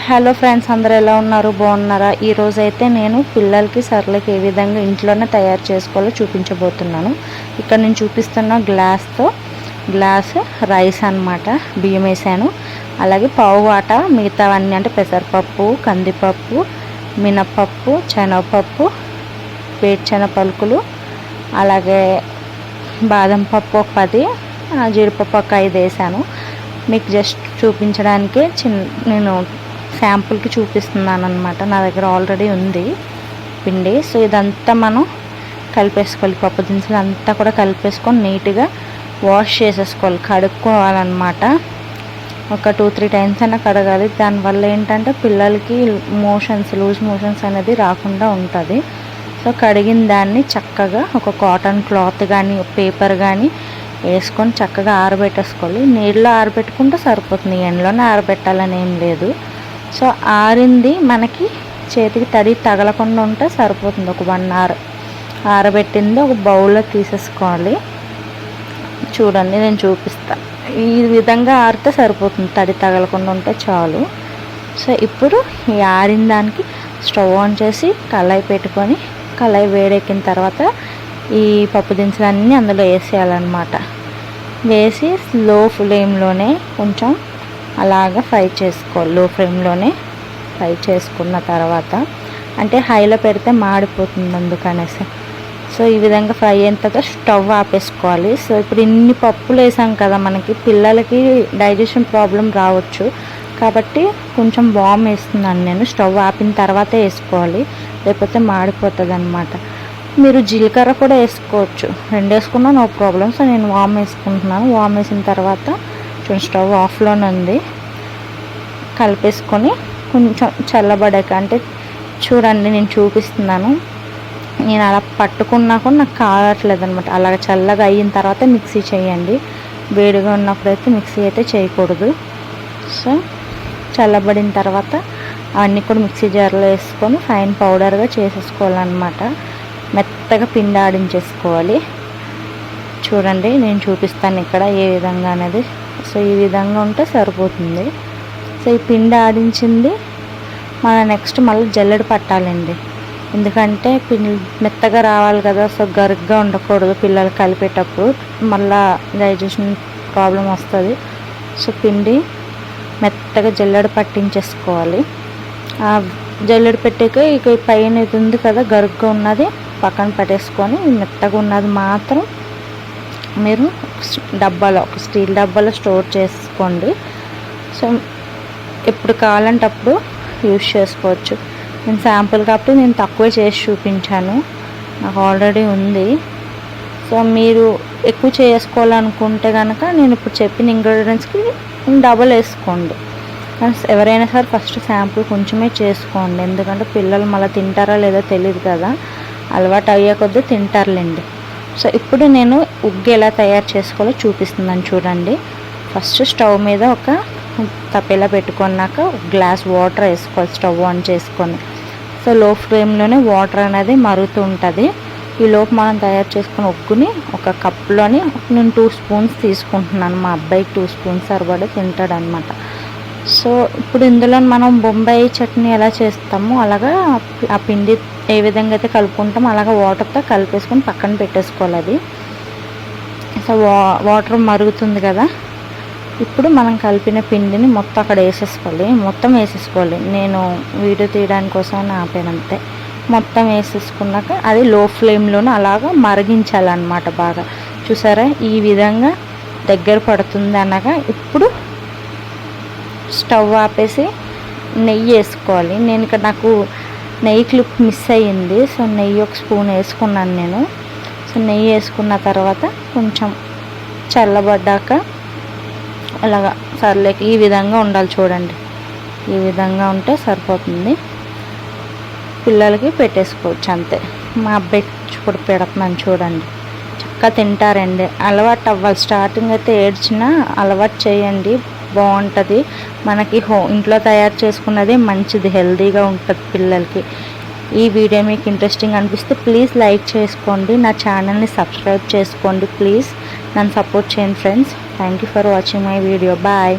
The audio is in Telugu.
హలో ఫ్రెండ్స్, అందరూ ఎలా ఉన్నారు? బాగున్నారా? ఈరోజు అయితే నేను పిల్లలకి సర్లకి ఏ విధంగా ఇంట్లోనే తయారు చేసుకోవాలో చూపించబోతున్నాను. ఇక్కడ నేను చూపిస్తున్న గ్లాస్ రైస్ అన్నమాట. బియ్యం వేసాను, అలాగే పావు వాట మిగతావన్నీ అంటే పెసరపప్పు, కందిపప్పు, మినప్పప్పు, శనగపప్పు, వేరుశెనగ పలుకులు, అలాగే బాదం పప్పు ఒక 10, జీడిపప్పు ఒక 5 వేసాను. మీకు జస్ట్ చూపించడానికి నేను శాంపుల్కి చూపిస్తున్నాను అనమాట. నా దగ్గర ఆల్రెడీ ఉంది పిండి. సో ఇదంతా మనం కలిపేసుకోవాలి. పప్పు దినుసులు అంతా కూడా కలిపేసుకొని నీట్గా వాష్ చేసేసుకోవాలి, కడుక్కోవాలన్నమాట. ఒక 2-3 టైమ్స్ అయినా కడగాలి. దానివల్ల ఏంటంటే పిల్లలకి లూజ్ మోషన్స్ అనేది రాకుండా ఉంటుంది. సో కడిగిన దాన్ని చక్కగా ఒక కాటన్ క్లాత్ కానీ పేపర్ కానీ వేసుకొని చక్కగా ఆరబెట్టేసుకోవాలి. నీళ్ళలో ఆరబెట్టుకుంటే సరిపోతుంది, ఎండలోనే ఆరబెట్టాలని ఏం లేదు. సో ఆరింది మనకి చేతికి తడి తగలకుండా ఉంటే సరిపోతుంది. ఒక 1 hour ఆరబెట్టింది ఒక బౌల్లో తీసేసుకోవాలి. చూడండి, నేను చూపిస్తాను. ఈ విధంగా ఆరితే సరిపోతుంది, తడి తగలకుండా ఉంటే చాలు. సో ఇప్పుడు ఈ ఆరిన దానికి స్టవ్ ఆన్ చేసి కళాయి పెట్టుకొని, కళాయి వేడెక్కిన తర్వాత ఈ పప్పు దినుసులన్నీ అందులో వేసేయాలన్నమాట. వేసి లో ఫ్లేమ్లోనే కొంచెం అలాగా ఫ్రై చేసుకోవాలి. లో ఫ్లేమ్లోనే ఫ్రై చేసుకున్న తర్వాత, అంటే హైలో పెడితే మాడిపోతుంది అందుకనేసి. సో ఈ విధంగా ఫ్రై అయిన తర్వాత స్టవ్ ఆపేసుకోవాలి. సో ఇప్పుడు ఇన్ని పప్పులు వేసాం కదా, మనకి పిల్లలకి డైజెషన్ ప్రాబ్లం రావచ్చు కాబట్టి కొంచెం వామ్ వేస్తున్నాను నేను. స్టవ్ ఆపిన తర్వాతే వేసుకోవాలి, లేకపోతే మాడిపోతుంది అనమాట. మీరు జీలకర్ర కూడా వేసుకోవచ్చు, 2 వేసుకున్నా నో ప్రాబ్లం. సో నేను వామ్ వేసుకుంటున్నాను. వామ్ వేసిన తర్వాత స్టవ్ ఆఫ్లోనే ఉంది. కలిపేసుకొని కొంచెం చల్లబడాక, అంటే చూడండి నేను చూపిస్తున్నాను, నేను అలా పట్టుకున్నా కూడా నాకు కావట్లేదు అనమాట. అలాగ చల్లగా అయిన తర్వాత మిక్సీ చేయండి. వేడిగా ఉన్నప్పుడైతే మిక్సీ అయితే చేయకూడదు. సో చల్లబడిన తర్వాత అవన్నీ కూడా మిక్సీ జార్లో వేసుకొని ఫైన్ పౌడర్గా చేసేసుకోవాలన్నమాట. మెత్తగా పిండి ఆడించేసుకోవాలి. చూడండి నేను చూపిస్తాను ఇక్కడ ఏ విధంగా అనేది. సో ఈ విధంగా ఉంటే సరిపోతుంది. సో ఈ పిండి ఆడించింది మన నెక్స్ట్ మళ్ళీ జల్లెడ పట్టాలండి. ఎందుకంటే పిండి మెత్తగా రావాలి కదా. సో గరుగ్గా ఉండకూడదు పిల్లలు కలిపేటప్పుడు, మళ్ళీ డైజెషన్ ప్రాబ్లం వస్తుంది. సో పిండి మెత్తగా జల్లెడ పట్టించేసుకోవాలి. ఆ జల్లెడ పెట్టాక ఇక పైన ఇది ఉంది కదా గరుగ్గా ఉన్నది పక్కన పెట్టేసుకొని, మెత్తగా ఉన్నది మాత్రం మీరు ఒక స్టీల్ డబ్బాలో స్టోర్ చేసుకోండి. సో ఎప్పుడు కావాలంటే అప్పుడు యూజ్ చేసుకోవచ్చు. నేను శాంపుల్ కాబట్టి నేను తక్కువ చేసి చూపించాను, నాకు ఆల్రెడీ ఉంది. సో మీరు ఎక్కువ చేసుకోవాలనుకుంటే కనుక నేను ఇప్పుడు చెప్పిన ఇంగ్రీడియంట్స్కి డబల్ వేసుకోండి. కానీ ఎవరైనా సరే ఫస్ట్ శాంపుల్ కొంచెమే చేసుకోండి, ఎందుకంటే పిల్లలు మళ్ళీ తింటారా లేదో తెలియదు కదా. అలవాటు అయ్యే కొద్దీ తింటారులేండి. సో ఇప్పుడు నేను ఉగ్గు ఎలా తయారు చేసుకోవాలో చూపిస్తున్నాను చూడండి. ఫస్ట్ స్టవ్ మీద ఒక తప్పేలా పెట్టుకున్నాక గ్లాస్ వాటర్ వేసుకోవాలి, స్టవ్ ఆన్ చేసుకొని. సో లో ఫ్లేమ్లోనే వాటర్ అనేది మరుగుతూ ఉంటుంది. ఈ లోపు మనం తయారు చేసుకున్న ఉగ్గుని ఒక కప్లోని నేను 2 స్పూన్స్ తీసుకుంటున్నాను. మా అబ్బాయికి 2 స్పూన్స్ సరిపడా తింటాడు అనమాట. సో ఇప్పుడు ఇందులో మనం బొంబాయి చట్నీ ఎలా చేస్తామో అలాగా ఆ పిండి ఏ విధంగా అయితే కలుపుకుంటామో అలాగా వాటర్తో కలిపేసుకొని పక్కన పెట్టేసుకోవాలి అది. సో వాటర్ మరుగుతుంది కదా, ఇప్పుడు మనం కలిపిన పిండిని మొత్తం అక్కడ వేసేసుకోవాలి. నేను వీడియో తీయడానికి కోసం ఆపానంతే. మొత్తం వేసేసుకున్నాక అది లో ఫ్లేమ్లోనే అలాగా మరిగించాలన్నమాట బాగా. చూసారా ఈ విధంగా దగ్గర పడుతుంది అనగా ఇప్పుడు స్టవ్ ఆపేసి నెయ్యి వేసుకోవాలి. నేను ఇక్కడ నాకు నెయ్యి క్లిప్ మిస్ అయ్యింది. సో నెయ్యి ఒక స్పూన్ వేసుకున్నాను నేను. సో నెయ్యి వేసుకున్న తర్వాత కొంచెం చల్లబడ్డాక అలాగా సర్లేక ఈ విధంగా ఉండాలి. చూడండి ఈ విధంగా ఉంటే సరిపోతుంది. పిల్లలకి పెట్టేసుకోవచ్చు అంతే. మా అబ్బాయికి కూడా పెడుతున్నాను చూడండి, చక్కగా తింటారండి. అలవాటు అవ్వాలి. స్టార్టింగ్ అయితే ఏడ్చినా అలవాటు చేయండి, బాగుంటుంది. మనకి ఇంట్లో తయారు చేసుకున్నదే మంచిది, హెల్తీగా ఉంటుంది పిల్లలకి. ఈ వీడియో మీకు ఇంట్రెస్టింగ్ అనిపిస్తే ప్లీజ్ లైక్ చేసుకోండి, నా ఛానల్ని సబ్స్క్రైబ్ చేసుకోండి. ప్లీజ్ నన్ను సపోర్ట్ చేయండి friends. Thank you for watching my video. Bye.